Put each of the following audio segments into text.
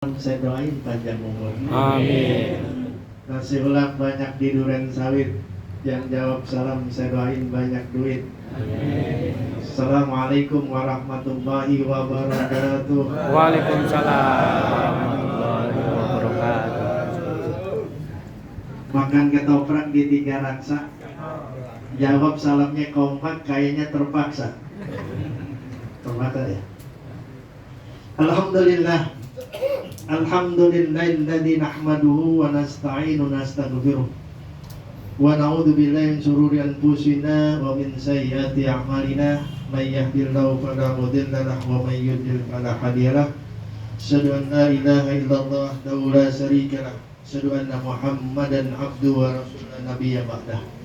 Saya doain panjang umur. Amin. Kasih ulang banyak di duren sawit. Yang jawab salam saya doain banyak duit. Amin. Assalamualaikum warahmatullahi wabarakatuh. Waalaikumsalam warahmatullahi wabarakatuh. Makan ketoprak di tiga raksa. Jawab salamnya kompak, kayaknya terpaksa. Terpaksa ya. Alhamdulillah. Alhamdulillahilladzi nahmaduhu wa nasta'inu nastaghfiruh wa na'udzu billahi min shururi anfusina wa min sayyiati a'malina may yahdihillahu fala mudilla lahu wa may yudlil fala hadiya lahu asyhadu an la ilaha illallah wahdahu la syarika lahu asyhadu anna muhammadan abduhu wa rasuluhu nabiyya ba'dah.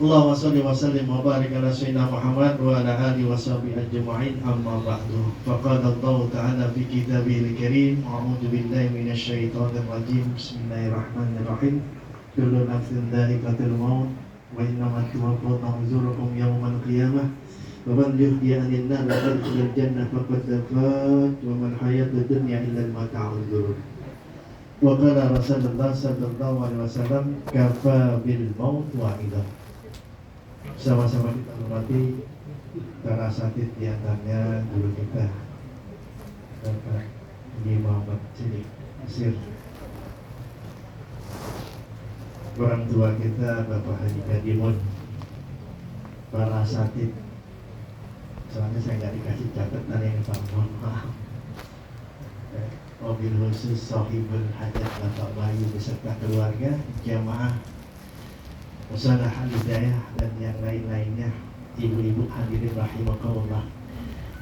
Allahumma shalli wa sallim wa barik ala sayyidina Muhammad wa ala alihi wa sahbihi ajma'in, amma ba'du. Faqala Allah ta'ala fi kitabihil karim, a'udzu billahi minasy syaithanir rajim. Bismillahirrahmanirrahim. Kullu nafsin dha'iqatul maut wa innamal tuwaffawna ujurakum yawmal qiyamah. Wa man yuhyiha 'anil nar wa yadkhulul jannah faqad faz wa mal hayatud dunya illa mata'ul ghurur. Wa qala Rasulullah sallallahu alaihi wasallam, kafa bil maut wa'idah. Sama-sama kita hormati para asatidz di antaranya guru kita Bapak Haji Muhammad Sidik Asir, orang tua kita Bapak Haji Kadimun, para asatidz. Soalnya saya nggak dikasih catatan yang mohon maaf. Mobil khusus Sohibul Hajat Bapak Bayu beserta keluarga, jamaah Usaha Hidayah dan yang lain-lainnya, ibu-ibu hadirin rahimakumullah.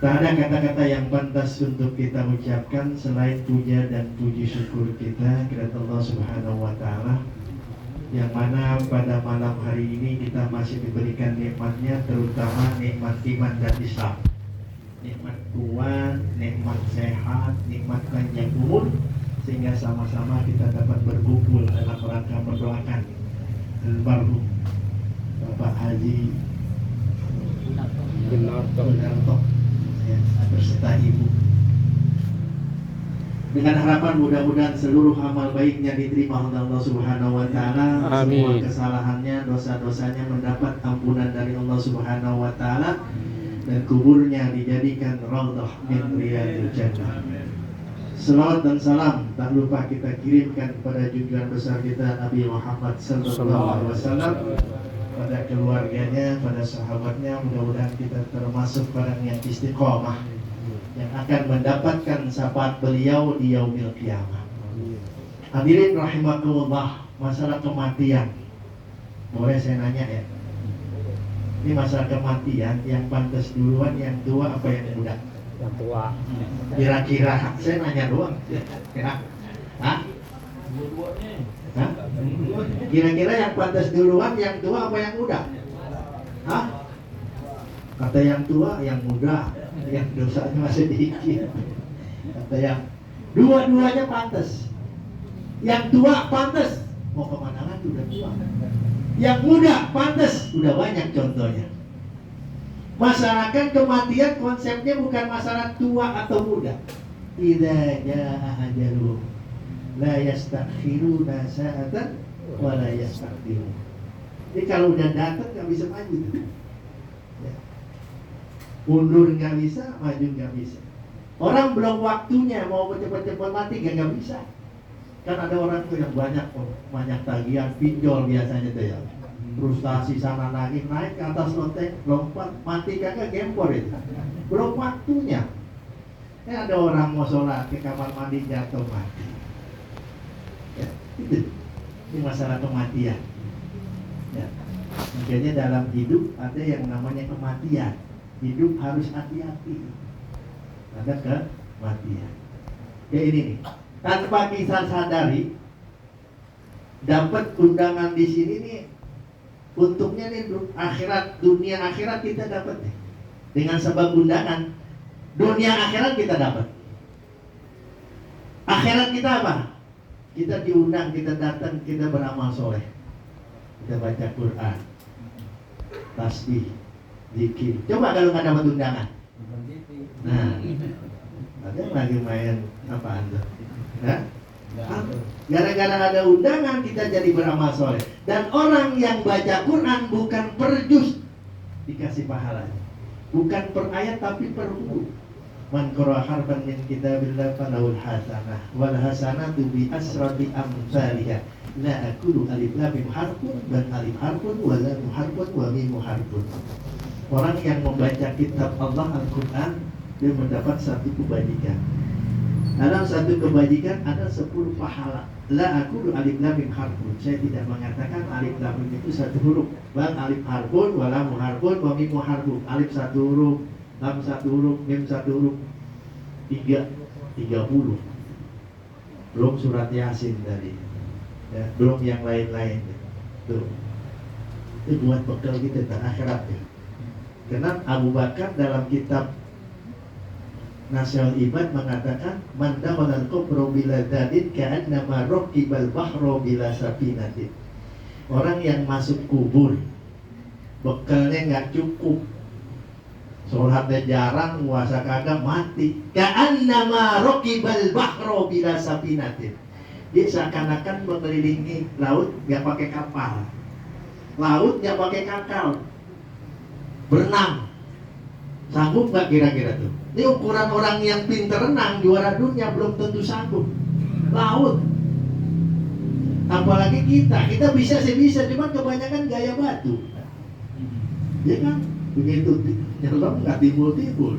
Tak ada kata-kata yang pantas untuk kita ucapkan selain puja dan puji syukur kita kepada Allah Subhanahu wa Ta'ala, yang mana pada malam hari ini kita masih diberikan nikmatnya, terutama nikmat iman dan Islam, nikmat kuat, nikmat sehat, nikmat panjang umur, sehingga sama-sama kita dapat berkumpul dalam rangka mendoakan almarhum Bapak Haji Gunarto ya, berserta ibu, dengan harapan mudah-mudahan seluruh amal baiknya diterima oleh Allah Subhanahu wa Ta'ala. Semua kesalahannya, dosa-dosanya mendapat ampunan dari Allah Subhanahu wa Ta'ala, dan kuburnya dijadikan raudhah min riyadil jannah. Salawat dan salam tak lupa kita kirimkan kepada junjungan besar kita Nabi Muhammad sallallahu alaihi wasallam, pada keluarganya, pada sahabatnya. Mudah-mudahan kita termasuk orang yang istiqomah, yang akan mendapatkan syafaat beliau di yaumil qiyamah. Hadirin rahimakumullah, masalah kematian. Boleh saya nanya ya? Ini masalah kematian, yang pantas duluan, yang tua apa yang muda? Yang tua. Kira-kira saya nanya doang. Hah? Kira-kira yang pantas duluan, yang tua apa yang muda? Hah? Kata yang tua, yang muda, yang dosanya masih dikit. Kata yang dua-duanya pantas. Yang tua pantas, mau kemana lagi udah tua. Yang muda pantas, udah banyak contohnya. Masyarakat kematian konsepnya bukan masalah tua atau muda. Idza jaa ajaluhum la yastakhiruna sa'atan wa la yastaqdimun. Jadi kalau udah datang nggak bisa maju. Ya. Mundur nggak bisa, maju nggak bisa. Orang belum waktunya mau cepat-cepat mati nggak bisa. Kan ada orang tuh yang banyak tagihan pinjol biasanya tuh ya. Frustasi sana naik ke atas loteng, lompat, mati kagak gempor itu. Belum waktunya. Ada orang mau sholat ke kamar mandi jatuh mati. Ya, itu. Ini masalah kematian. Ya. Makanya dalam hidup ada yang namanya kematian. Hidup harus hati-hati. Ada kematian. Ya ini nih. Tanpa kita sadari, dapat undangan di sini nih. Untungnya nih akhirat, dunia akhirat kita dapat nih. Dengan sebab undangan, dunia akhirat kita dapat. Akhirat kita apa? Kita diundang, kita datang, kita beramal soleh, kita baca Quran, tasbih, zikir. Coba kalau nggak dapat undangan, Nah, ada lagi main apaan tuh? Ya? Gara-gara ada undangan kita jadi beramal soleh. Dan orang yang baca Quran bukan per juz dikasih pahalanya, bukan per ayat tapi per huruf. Man qara'a harfan min kitabillah falahul hasanah wal hasanatu bi asrati amsalihha. La aqulu alif lam mim harfun dan alif harfun wa lam harfun wa mim harfun. Orang yang membaca kitab Allah Al-Quran, dia mendapat satu kebajikan. Dalam satu kebajikan ada 10 pahala. La aqulu alif lam mim harfun. Saya tidak mengatakan alif lam mim itu satu huruf. Bal alif harfun wa lam harfun wa mim harfun. Alif satu huruf, lam satu huruf, mim satu huruf. 30. Belum surat Yasin tadi. Ya, belum yang lain-lain. Tuh. Itu buat bekal kita ke akhirat ya. Karena Abu Bakar dalam kitab Nasyal Ibad mengatakan man dakhala al-qabra bila dadin ka'annama raqibal bahra bila safinatin. Orang yang masuk kubur bekalnya nggak cukup, sholatnya jarang, puasa kagak, mati. Ka'annama raqibal bahra bila safinatin. Dia seakan-akan mengelilingi laut nggak pakai kapal, laut nggak pakai kapal, berenang. Sanggup nggak kira-kira tuh? Ini ukuran orang yang pintar renang, juara dunia belum tentu sanggup. Laut. Apalagi kita bisa sih bisa, cuma kebanyakan gaya batu. Ya kan? Begitu nyelam nggak timbul-timbul.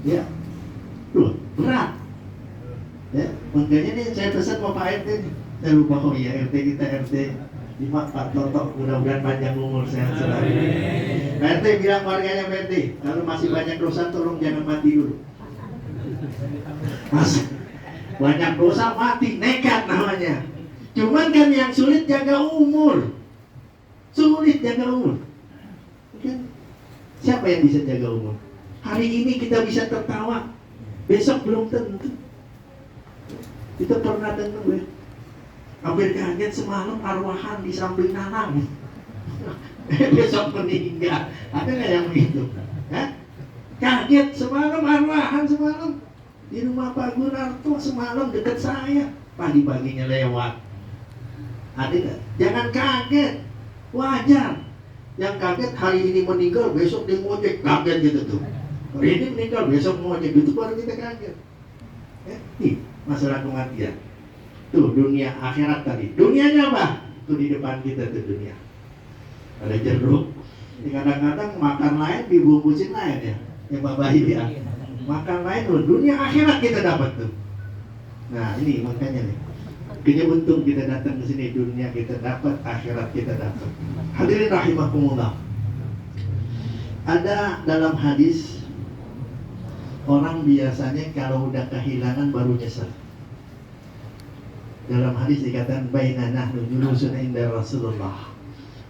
Ya, tuh berat. Ya, makanya nih saya pesan sama Pak RT nih. Saya lupa, oh iya RT kita RT 5 Pak Toto, mudah-mudahan panjang umur sehat selalu. Pak RT bilang warganya Pak RT, kalau masih banyak dosa tolong jangan mati dulu. Mas, banyak dosa mati, nekat namanya. Cuman kan yang sulit jaga umur. Sulit jaga umur. Kan? Siapa yang bisa jaga umur? Hari ini kita bisa tertawa, besok belum tentu. Kita pernah dengar ya, hampir kaget semalam arwahan di samping Nanang. Besok meninggal. Ada nggak yang begitu? Ya? Kaget semalam arwahan semalam di rumah Pak Gunarto semalam dekat saya. Pagi-paginya lewat. Ada nggak? Jangan kaget, wajar. Yang kaget hari ini meninggal, besok dia ngojek, kaget gitu tuh. Hari ini meninggal, besok ngojek, itu baru kita kaget. Ya? Nih, masalah kematian. Tuh dunia akhirat tadi. Dunianya apa? Tuh di depan kita tuh dunia. Ada jeruk. Kadang-kadang makan lain dibungkusin lain ya. Ya Pak Bayi ya. Makan lain tuh. Dunia akhirat kita dapat tuh. Nah ini makanya nih. Kayaknya untung kita datang ke sini, dunia kita dapat, akhirat kita dapat. Hadirin rahimakumullah. Ada dalam hadis, orang biasanya kalau udah kehilangan baru nyesel. Dalam hadis dikatakan bainana julusun inda Rasulullah.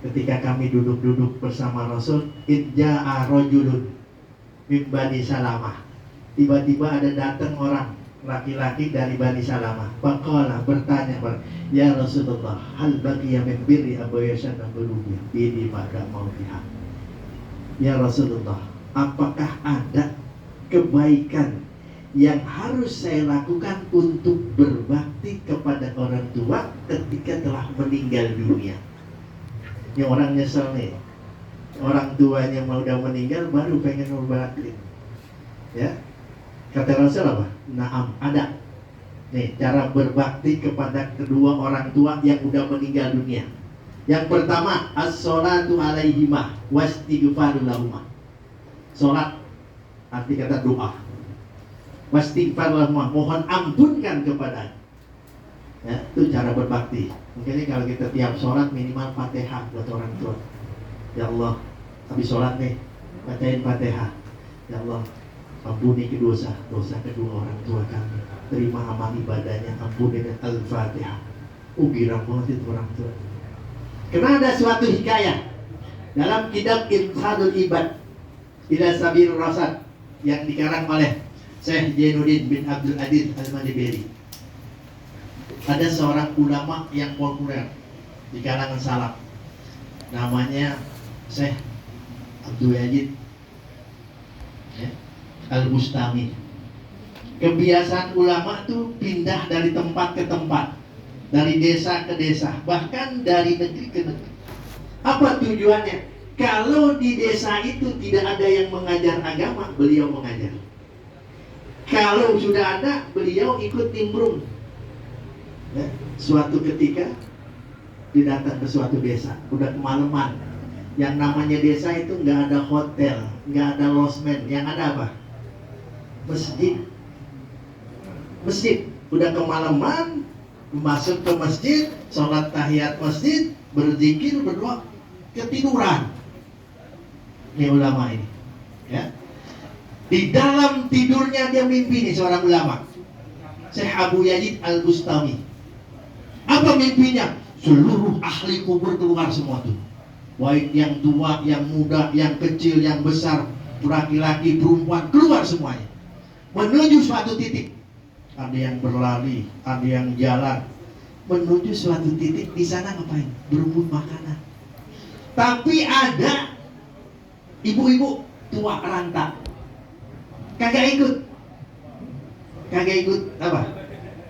Ketika kami duduk-duduk bersama Rasul, idja'a rajulun min Bani Salamah. Tiba-tiba ada datang orang laki-laki dari Bani Salamah. Faqala, bertanya, ya Rasulullah, hal baqiya min birri abayasan nabuluya bini pada mautiha. Ya Rasulullah, apakah ada kebaikan yang harus saya lakukan untuk berbakti kepada orang tua ketika telah meninggal dunia? Ini orang nyesel nih, orang tuanya mau udah meninggal baru pengen berbakti. Ya, kata Rasul apa? Naam, ada. Nih cara berbakti kepada kedua orang tua yang udah meninggal dunia. Yang pertama, as-sholatu alaihimah wastighfaru lahumah. Sholat arti kata doa. Wastighfar lahumah, mohon ampunkan kepada. Ya, itu cara berbakti. Mungkin kalau kita tiap sholat minimal Fatihah buat orang tua. Ya Allah, habis sholat nih, bacain Fatihah. Ya Allah, ampuni dosa kedua orang tua kami. Terima amal ibadahnya, ampuni Al-Fatihah. Girang banget itu orang tua. Karena ada suatu hikayah dalam kitab Irshadul Ibad ila Sabil Rasad yang dikarang oleh Syekh Jainuddin bin Abdul Aziz Al-Madiberi. Ada seorang ulama yang populer di kalangan salaf, namanya Syekh Abdul Aziz ya, Al-Bustami. Kebiasaan ulama tuh pindah dari tempat ke tempat, dari desa ke desa, bahkan dari negeri ke negeri. Apa tujuannya? Kalau di desa itu tidak ada yang mengajar agama, beliau mengajar. Kalau sudah ada, beliau ikut nimbrung. Ya, suatu ketika didatang ke suatu desa, udah kemalaman. Yang namanya desa itu nggak ada hotel, nggak ada losmen, yang ada apa? Masjid. Masjid, udah kemalaman, masuk ke masjid, sholat tahiyat masjid, berzikir, berdoa, ketiduran. Ini ulama ini, ya. Di dalam tidurnya dia mimpi nih seorang ulama, Syekh Abu Yazid Al-Bustami. Apa mimpinya? Seluruh ahli kubur keluar semua tuh, baik yang tua, yang muda, yang kecil, yang besar, laki-laki, perempuan, keluar semuanya menuju suatu titik. Ada yang berlari, ada yang jalan menuju suatu titik. Di sana ngapain? Berebut makanan. Tapi ada ibu-ibu tua ranta, kagak ikut apa?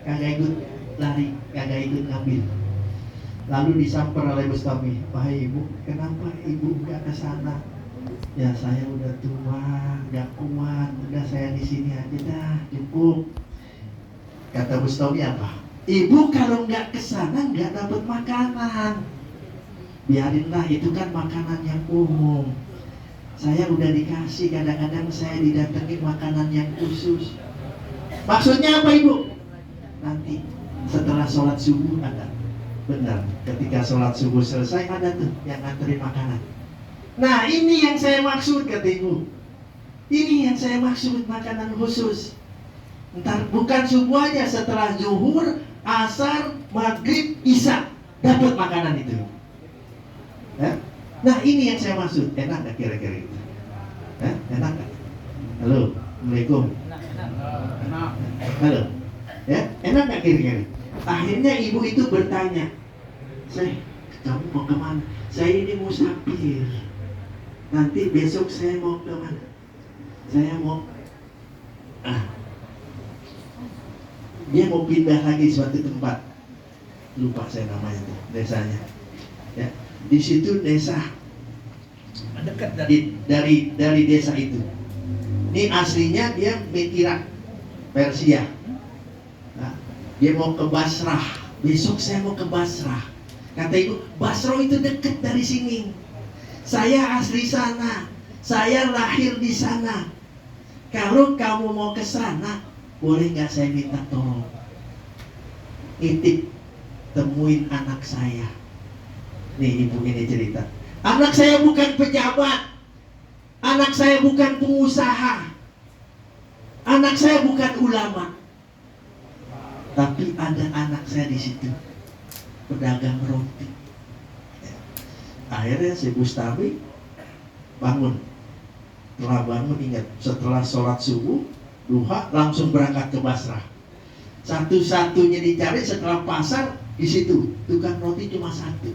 Kagak ikut lari, kagak ikut ngambil. Lalu disamper oleh Bustami, "Wahai ibu, kenapa ibu nggak ke sana?" "Ya saya udah tua, nggak kuat, udah saya di sini aja dah, cukup." Kata Bustami apa? "Ibu kalau nggak ke sana nggak dapat makanan. Biarinlah, itu kan makanan yang umum. Saya udah dikasih, kadang-kadang saya didatengin makanan yang khusus." Maksudnya apa ibu? Nanti setelah sholat subuh ada. Benar, ketika sholat subuh selesai ada tuh yang nganterin makanan. Nah ini yang saya maksud, kata ibu. Ini yang saya maksud, makanan khusus. Ntar bukan subuh aja, setelah zuhur, asar, maghrib, isya dapat makanan itu. Ya? Nah ini yang saya maksud. Enak gak kira-kira itu? Enak gak? Halo, Assalamualaikum. Halo, ya, enak gak kira-kira? Akhirnya ibu itu bertanya, "Syekh, kamu mau kemana?" "Saya ini musafir. Nanti besok saya mau kemana?" "Saya mau dia mau pindah lagi suatu tempat, lupa saya namanya tuh, desanya. Ya, di situ desa dekat dari desa itu. Ini aslinya dia Irak, Persia. Nah, dia mau ke Basrah. Besok saya mau ke Basrah. Kata ibu, Basrah itu dekat dari sini. Saya asli sana. Saya lahir di sana. Kalau kamu mau ke sana, boleh nggak saya minta tolong? Nitip, temuin anak saya. Nih ibu ini cerita. Anak saya bukan pejabat. Anak saya bukan pengusaha. Anak saya bukan ulama. Tapi ada anak saya di situ, pedagang roti. Akhirnya si Bustami bangun. Setelah bangun ingat, setelah sholat subuh, duha, langsung berangkat ke Basrah. Satu-satunya dicari setelah pasar di situ, tukang roti cuma satu.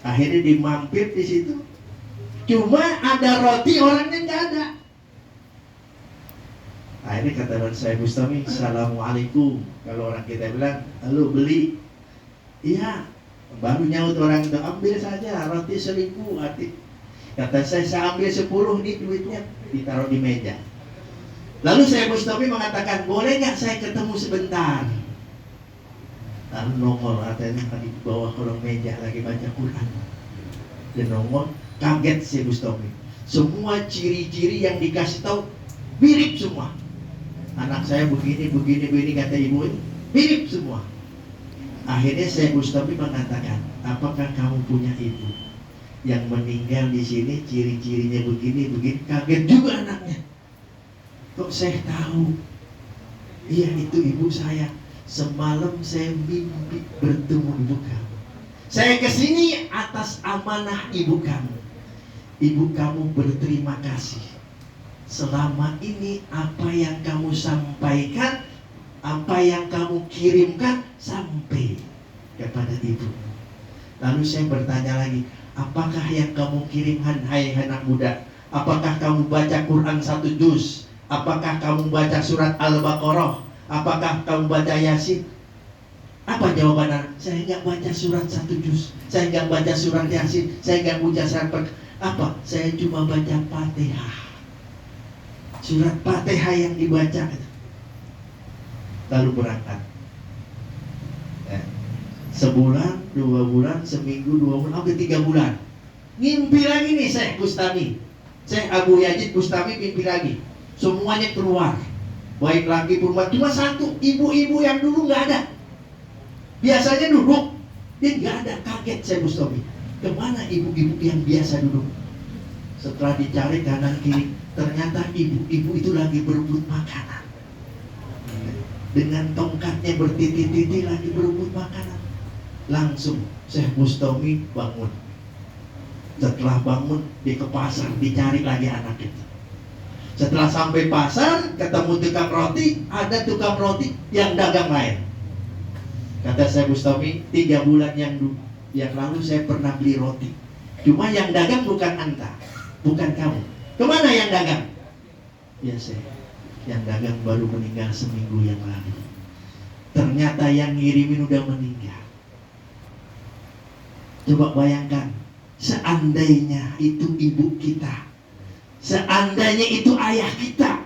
Akhirnya dimampir di situ, cuma ada roti, orangnya nggak ada. Akhirnya kata saya Bustami, "Assalamualaikum." Kalau orang kita bilang, "Halo, beli?" "Iya." Baru nyaut orang itu, "Ambil saja roti 1.000 adik." Kata saya ambil 10, nih duitnya, ditaruh di meja. Lalu saya Bustami mengatakan, "Boleh nggak saya ketemu sebentar?" Lalu nongol, katanya di bawah kolong meja lagi baca Quran. Dan nongol, kaget si Bustami. Semua ciri-ciri yang dikasih tahu mirip semua. Anak saya begini, kata ibu ini, mirip semua. Akhirnya saya Bustami mengatakan, "Apakah kamu punya ibu yang meninggal di sini, ciri-cirinya begini?" Kaget juga anaknya. "Kok saya tahu?" "Iya, itu ibu saya. Semalam saya mimpi bertemu ibu kamu. Saya kesini atas amanah ibu kamu. Ibu kamu berterima kasih. Selama ini apa yang kamu sampaikan, apa yang kamu kirimkan sampai kepada ibu." Lalu saya bertanya lagi, "Apakah yang kamu kirimkan, hai anak muda? Apakah kamu baca Quran 1 juz? Apakah kamu baca surat Al-Baqarah? Apakah kamu baca Yasin? Apa jawabannya? Saya nggak baca surat 1 juz. Saya nggak baca surat Yasin. Saya nggak baca surat apa? Saya cuma baca Fatihah. Surat Fatihah yang dibaca. Lalu berangkat. Ya. Sebulan, 2 bulan, seminggu, 2 bulan, sampai 3 bulan. Ngimpi lagi nih Syekh Bustami. Syekh Abu Yazid Bustami mimpi lagi. Semuanya keluar. Baik lagi perempuan. Cuma satu, ibu-ibu yang dulu nggak ada. Biasanya duduk. Dia nggak ada, kaget Syekh Bustami. Kemana ibu-ibu yang biasa duduk? Setelah dicari kanan kiri, ternyata ibu-ibu itu lagi berebut makanan. Dengan tongkatnya bertitik-titik lagi berebut makanan. Langsung Syekh Bustami bangun. Setelah bangun, dia ke pasar, dicari lagi anak itu. Setelah sampai pasar, ketemu tukang roti, ada tukang roti yang dagang lain. Kata Syekh Bustami, 3 bulan yang lalu saya pernah beli roti. Cuma yang dagang bukan anta, bukan kamu. Kemana yang dagang? Ya Syekh, yang dagang baru meninggal seminggu yang lalu. Ternyata yang ngirimin udah meninggal. Coba bayangkan, seandainya itu ibu kita, seandainya itu ayah kita,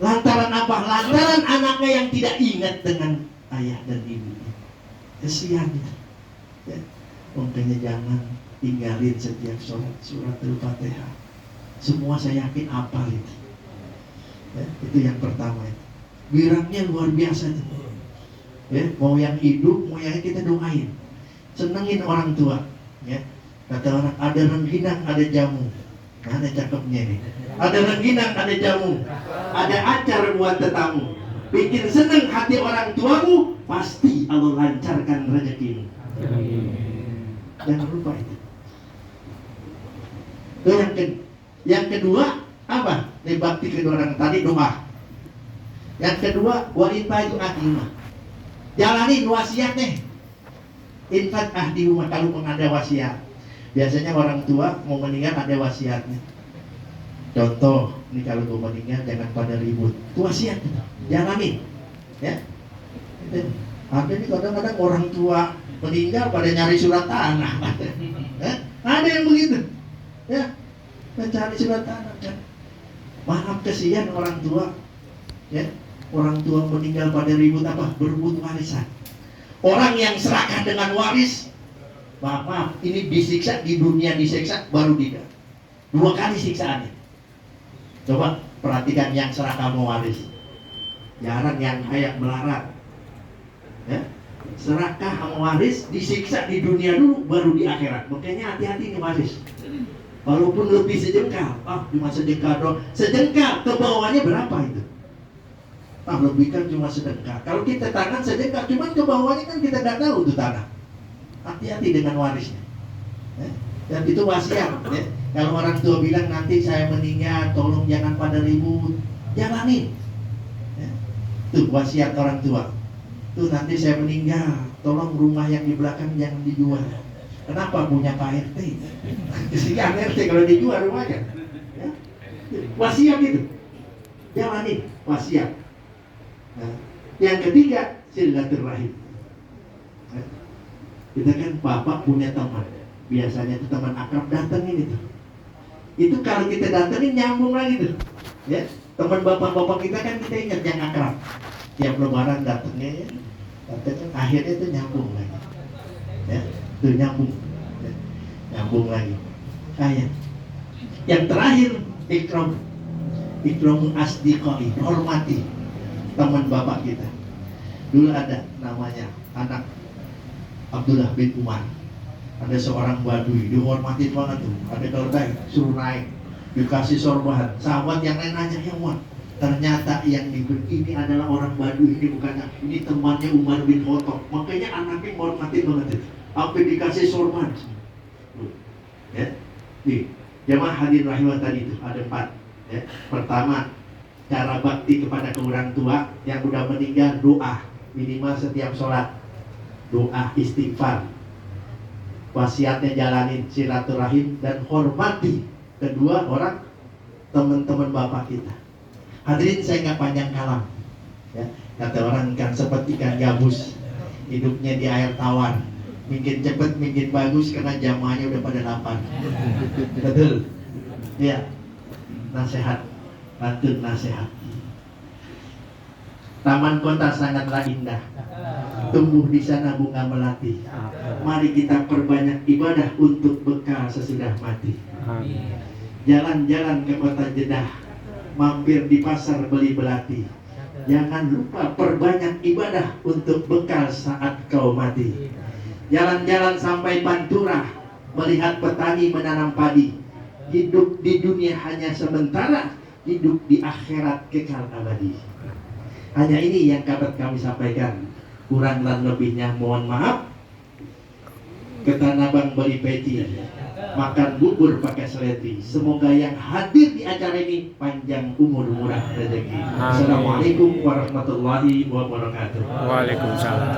lantaran apa? Lantaran anaknya yang tidak ingat dengan ayah dan ibunya. Kesian itu. Ya. Makanya jangan tinggalin setiap sholat surat Al-Fatihah. Semua saya yakin hafal itu. Ya, itu yang pertama itu. Wirangnya luar biasa itu. Ya, mau yang hidup, mau yang kita doain. Senengin orang tua. Ya. Kata orang, ada rengginang, ada jamu. Mana cakepnya ini? Ada rengginang, ada jamu. Ada acar buat tetamu. Bikin seneng hati orang tuamu, pasti Allah lancarkan rezekimu. Jangan lupa itu. Yang kedua apa? Bakti kedua orang tadi doa. Yang kedua, wanita itu ahdiumah. Jalanin wasiat nih. Infat ahdiumah, kalau ada wasiat. Biasanya orang tua mau meninggal ada wasiatnya. Contoh, ini kalau mau meninggal jangan pada ribut. Itu wasiat, jalanin. Ya. Ada nih kadang-kadang orang tua meninggal pada nyari surat tanah. Ada yang begitu. Ya. Mencari surat tanah kan. Maaf, kesian orang tua. Ya. Orang tua meninggal pada ribut apa? Berebut warisan. Orang yang serahkan dengan waris, maaf, ini disiksa di dunia, disiksa baru tidak. 2 kali siksaannya. Coba perhatikan yang serahkan waris. Jarang yang kayak melarat. Ya. Serakah waris disiksa di dunia dulu, baru di akhirat. Makanya hati-hati nih waris. Walaupun lebih sejengkal, cuma sejengkal doang. Sejengkal, ke bawahnya berapa itu? Lebih kan cuma sedengkal. Kalau kita tangan sedengkal, cuman ke bawahnya kan kita nggak tahu itu tanah. Hati-hati dengan warisnya. Ya. Dan itu wasiat. Ya. Kalau orang tua bilang nanti saya meninggal, tolong jangan pada ribut, jalanin. Ya. Tuh wasiat orang tua. Tuh nanti saya meninggal, tolong rumah yang di belakang jangan dijual. Kenapa? Punya Pak RT. Kesian RT kalau dijual rumahnya. Ya. Wasiat itu. Jalanin wasiat. Nah, yang ketiga, silaturahim. Nah, kita kan bapak punya teman, biasanya itu teman akrab datengin itu. Itu kalau kita datengin nyambung lagi tuh. Ya, teman bapak-bapak kita kan kita ingat yang akrab. Tiap lebaran datengnya, ya, datengin akhirnya itu nyambung lagi. Ya, itu nyambung, ya, nyambung lagi. Kayak yang terakhir, ikram asdiqai, hormati teman bapak kita. Dulu ada namanya anak Abdullah bin Umar. Ada seorang badui, dihormatin banget tuh. Ada keledai, suruh naik, dikasih sorban. Sahabat yang lain nanya, ya Umar, ternyata yang diberi ini adalah orang badui, ini bukannya, ini temannya Umar bin Khattab. Makanya anaknya menghormatin banget itu. Sampai dikasih sorban. Ya, nih, jemaah hadirin rahimah tadi itu ada 4. Ya. Pertama, cara bakti kepada orang tua yang udah meninggal, doa minimal setiap sholat, doa istighfar, wasiatnya jalanin, silaturahim, dan hormati kedua orang teman-teman bapak kita. Hadirin, saya nggak panjang kalam. Ya, kata orang kan seperti ikan gabus, hidupnya di air tawar. Mungkin cepet, mungkin bagus karena jamaahnya udah pada lapar. Betul. Ya. Nasihat, pantun nasihat. Taman kota sangatlah indah. Tumbuh di sana bunga melati. Mari kita perbanyak ibadah untuk bekal sesudah mati. Jalan-jalan ke kota Jeddah, mampir di pasar beli belati. Jangan lupa perbanyak ibadah untuk bekal saat kau mati. Jalan-jalan sampai Pantura, melihat petani menanam padi. Hidup di dunia hanya sementara, hidup di akhirat kekal abadi. Hanya ini yang dapat kami sampaikan. Kurang dan lebihnya mohon maaf. Ke Tanah Abang beli peci, makan bubur pakai seleti. Semoga yang hadir di acara ini panjang umur, murah rezeki. Assalamualaikum warahmatullahi wabarakatuh. Waalaikumsalam.